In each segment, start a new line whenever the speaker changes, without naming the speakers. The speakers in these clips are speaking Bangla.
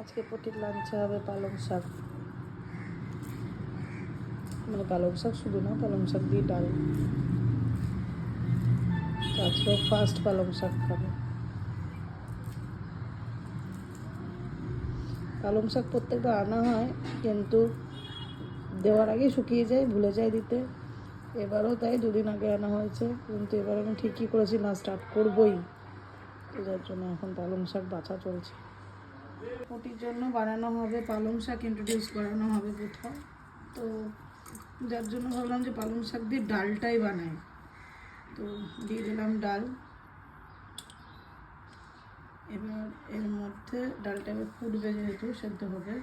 আজকে পটির লাঞ্চে হবে পালং শাক, মানে পালং শাক শুধু না, পালং শাক দিয়ে ডাল। তো আজকেও ফার্স্ট পালং শাক খাবে। পালং শাক প্রত্যেকটা আনা হয়, কিন্তু দেওয়ার আগে শুকিয়ে যায়, ভুলে যায় দিতে। এবারও তাই 2 দিন আগে আনা হয়েছে, কিন্তু এবার আমি ঠিকই করেছি না, স্টার্ট করবই। তো যার জন্য এখন পালং শাক বাছা চলছে। পটির জন্য বানানো হবে পালং শাক, ইন্ট্রোডিউস করানো হবে কোথাও। তো যার জন্য ভাবলাম যে পালং শাক দিয়ে ডালটাই বানাই। তো দিয়ে দিলাম ডাল। এবার এর মধ্যে ডালটা এবার ফুটবে, যেহেতু সেদ্ধ হবে,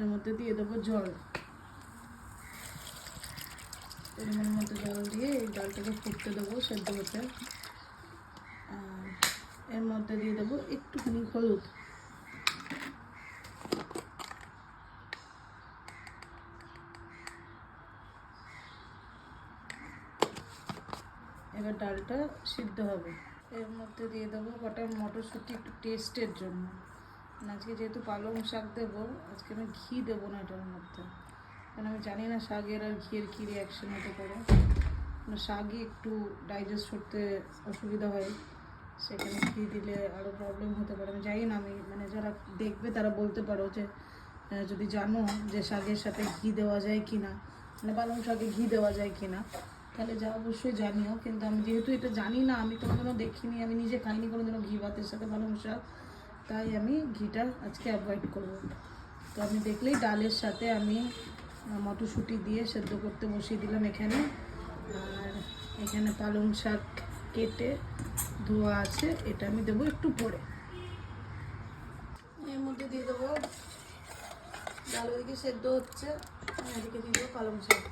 এর মধ্যে দিয়ে দেবো জল। পরিমাণ মতো জল দিয়ে এই ডালটাকে ফুটতে দেবো, সেদ্ধ হতে। আর এর মধ্যে দিয়ে দেবো একটুখানি হলুদ। এবার ডালটা সিদ্ধ হবে। এর মধ্যে দিয়ে দেবো কটা মটরশুঁটি, একটু টেস্টের জন্য। আজকে যেহেতু পালং শাক দেবো, আজকে আমি ঘি দেবো না এটার মধ্যে, কারণ আমি জানি না শাকের আর ঘিয়ের কী রিয়াকশন হতে পারে। শাকই একটু ডাইজেস্ট করতে অসুবিধা হয়, সেখানে ঘি দিলে আরও প্রবলেম হতে পারে। আমি জানি না, আমি মানে যারা দেখবে তারা বলতে পারো যে যদি জানো যে শাকের সাথে ঘি দেওয়া যায় কি না, মানে পালং শাকে ঘি দেওয়া যায় কি না, তাহলে যা অবশ্যই জানিও। কিন্তু আমি যেহেতু এটা জানি না, আমি কোনোদিনও দেখিনি, আমি নিজে খাইনি কোনোদিনও ঘি ভাতের সাথে পালং শাক, তাই আমি ঘিটা আজকে অ্যাভয়েড করবো। তো আমি দেখলেই ডালের সাথে আমি মটরশুঁটি দিয়ে সেদ্ধ করতে বসিয়ে দিলাম এখানে। আর এখানে পালং শাক কেটে ধোয়া আছে, এটা আমি দেবো একটু পরে। এর মধ্যে দিয়ে দেবো ডাল, ওইদিকে সেদ্ধ হচ্ছে, এদিকে দিয়ে দেবো পালং শাক।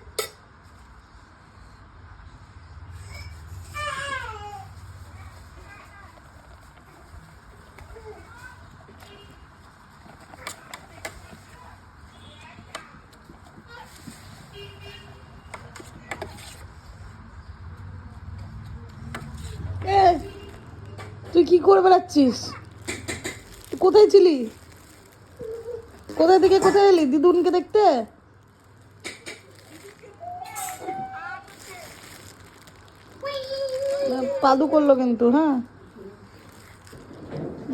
তুই কি করে বেড়াচ্ছিস? কোথায় ছিলি? কোথায় থেকে কোথায় এলি দিদুনকে দেখতে? পাদু করলো কিন্তু। হ্যাঁ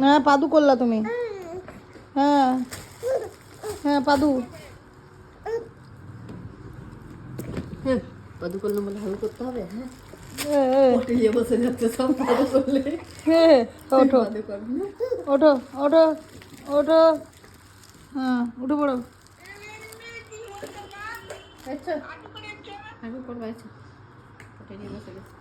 হ্যাঁ, পাদু করলা তুমি। হ্যাঁ হ্যাঁ, পাদু।
হ্যাঁ, পাদু করলাম বলে ভালো করতে হবে। হ্যাঁ,
হ্যাঁ
বসে যাচ্ছে সব পাদু করলে।
হ্যাঁ, ওঠো
পাদু করবে না।
ওঠো ওঠো ওঠো। হ্যাঁ, উঠে পড়ো।
আচ্ছা, আগে করবো। আচ্ছা, ওটা নিয়ে বসে গেছে।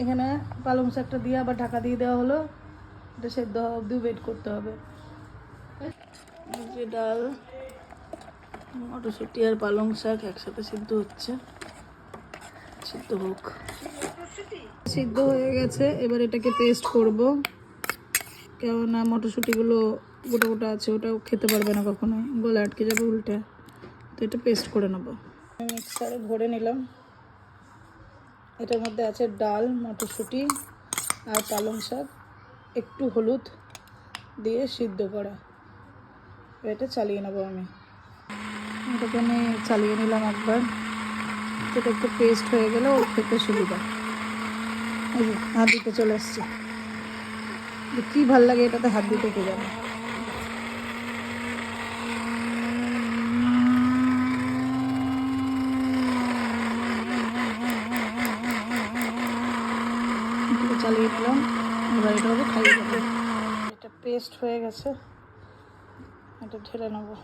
এখানে পালং শাকটা দিয়ে আবার ঢাকা দিয়ে দেওয়া হলো, এটা সেদ্ধ হওয়া অবধি ওয়েট করতে হবে। যে ডাল, মটরশুঁটি আর পালং শাক একসাথে সিদ্ধ হচ্ছে, সিদ্ধ হোক। সিদ্ধ হয়ে গেছে, এবার এটাকে পেস্ট করব। কেননা মটরশুঁটিগুলো গোটা গোটা আছে, ওটাও খেতে পারবে না কখনো, গলা আটকে যাবে উল্টে। তো এটা পেস্ট করে নেব। মিক্সারে ভরে নিলাম। এটার মধ্যে আছে ডাল, মটরশুঁটি আর পালং শাক, একটু হলুদ দিয়ে সিদ্ধ করা। এটা চালিয়ে নেবো আমি। এটাকে আমি চালিয়ে নিলাম একবার, যেটা একটু পেস্ট হয়ে গেলে ওর খেতে সুবিধা। এই যে হাত দিতে চলে এসছে, কী ভাল লাগে এটাতে হাত দিতে, কে যাবে। চালিয়ে নিলাম, এবার এটা হবে খাইয়ে দেবো। এটা পেস্ট হয়ে গেছে, এটা ঢেলে নেবো।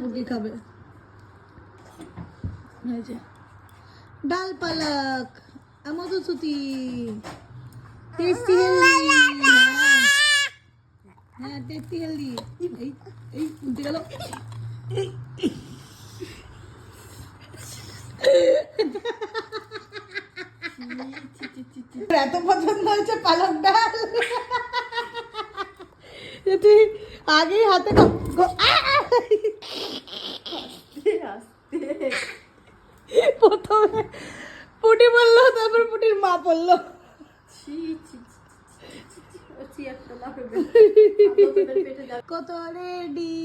পুটি খাবে। ডাল পালক মধুসূতি, টেস্টি হেলদি। হ্যাঁ, টেস্টি হেলদি। এই উল্টে গেল। এত পছন্দ হয়েছে পালক ডাল, তুই আগেই হাতে প্রথমে পুটি বললো, তারপর পুটির মা বললো। কত রেডি,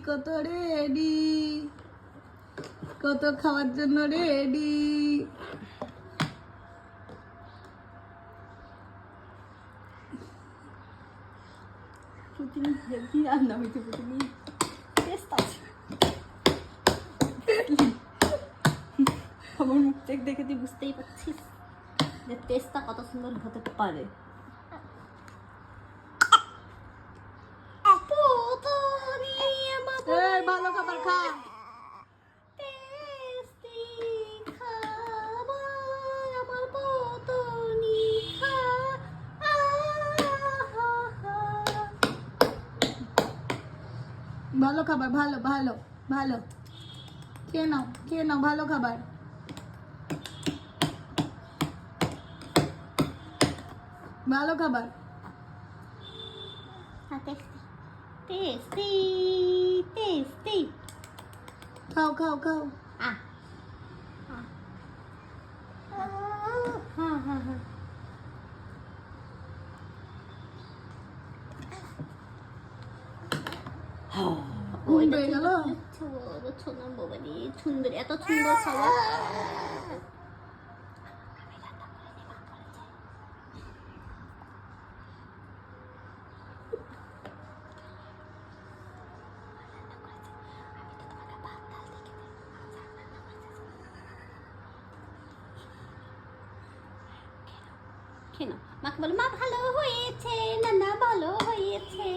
কত রেডি, কত খাওয়ার জন্য রেডি।
পুটিনি হেভি রান্না হয়েছে, পুটিনি টেস্ট আছে। আমার মুখ চেক দেখে তুই বুঝতেই পারছিস যে টেস্টটা কত সুন্দর হতে পারে।
এই ভালো খাবার খা।
টেস্টি খাবার আমার পুটুনি খা।
ভালো খাবার, ভালো ভালো ভালো, খেয়ে নাও, খেয়ে নাও, ভালো খাবার। ভালো খাবার।
Tasty tasty.
খাও খাও খাও। ঘুম পেয়ে গেল।
সুন্দর, এত সুন্দর খাবার। কেন মাকে বলো মা ভালো হয়েছে, নানা ভালো হয়েছে।